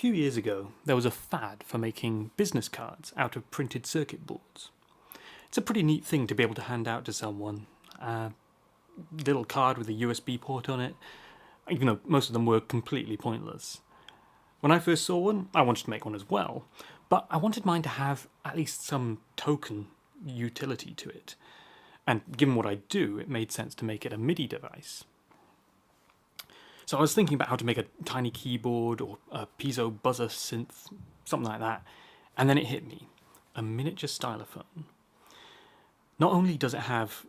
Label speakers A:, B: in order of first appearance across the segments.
A: few years ago, there was a fad for making business cards out of printed circuit boards. It's a pretty neat thing to be able to hand out to someone. A little card with a USB port on it, even though most of them were completely pointless. When I first saw one, I wanted to make one as well, but I wanted mine to have at least some token utility to it. And given what I do, it made sense to make it a MIDI device. So I was thinking about how to make a tiny keyboard or a piezo buzzer synth, something like that, and then it hit me. A miniature stylophone. Not only does it have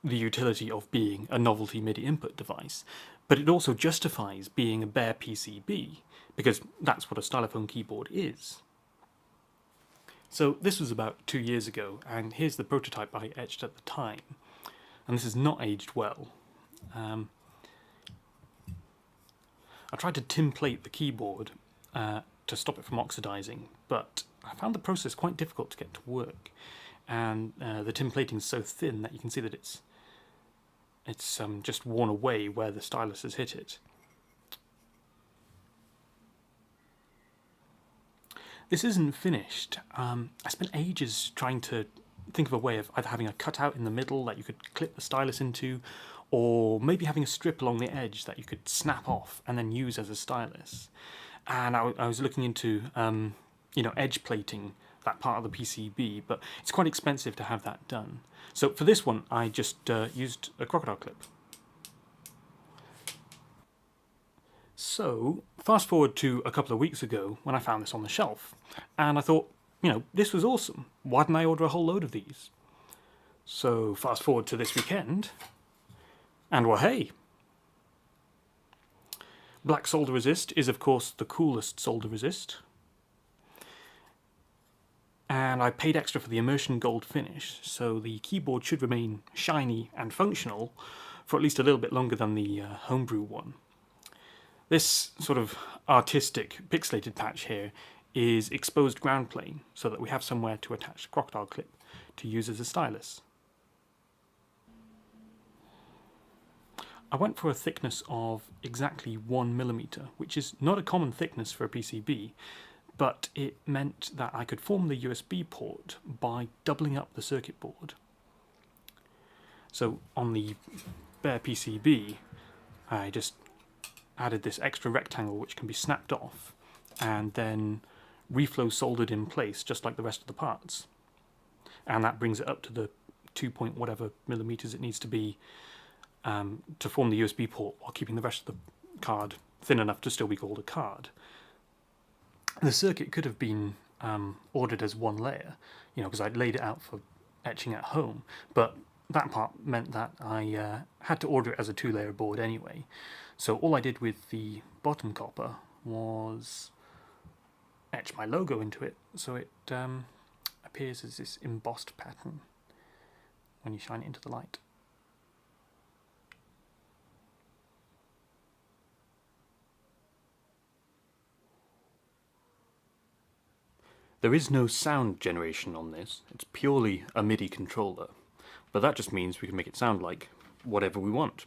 A: the utility of being a novelty MIDI input device, but it also justifies being a bare PCB, because that's what a stylophone keyboard is. So this was about 2 years ago, and here's the prototype I etched at the time. And this has not aged well. I tried to tinplate the keyboard to stop it from oxidizing, but I found the process quite difficult to get to work. And the tinplating is so thin that you can see that it's just worn away where the stylus has hit it. This isn't finished. I spent ages trying to think of a way of either having a cutout in the middle that you could clip the stylus into, or maybe having a strip along the edge that you could snap off and then use as a stylus. And I was looking into edge plating that part of the PCB, but it's quite expensive to have that done. So for this one, I just used a crocodile clip. So fast forward to a couple of weeks ago when I found this on the shelf, and I thought, this was awesome. Why didn't I order a whole load of these? So fast forward to this weekend, and well, hey! Black solder resist is of course the coolest solder resist. And I paid extra for the immersion gold finish, so the keyboard should remain shiny and functional for at least a little bit longer than the homebrew one. This sort of artistic pixelated patch here is exposed ground plane, so that we have somewhere to attach the crocodile clip to use as a stylus. I went for a thickness of exactly 1mm, which is not a common thickness for a PCB, but it meant that I could form the USB port by doubling up the circuit board. So on the bare PCB, I just added this extra rectangle which can be snapped off and then reflow soldered in place just like the rest of the parts. And that brings it up to the 2 point whatever millimeters it needs to be to form the USB port while keeping the rest of the card thin enough to still be called a card. The circuit could have been ordered as one layer, because I'd laid it out for etching at home, but that part meant that I had to order it as a 2-layer board anyway. So all I did with the bottom copper was etch my logo into it, so it appears as this embossed pattern when you shine it into the light. There is no sound generation on this, it's purely a MIDI controller, but that just means we can make it sound like whatever we want.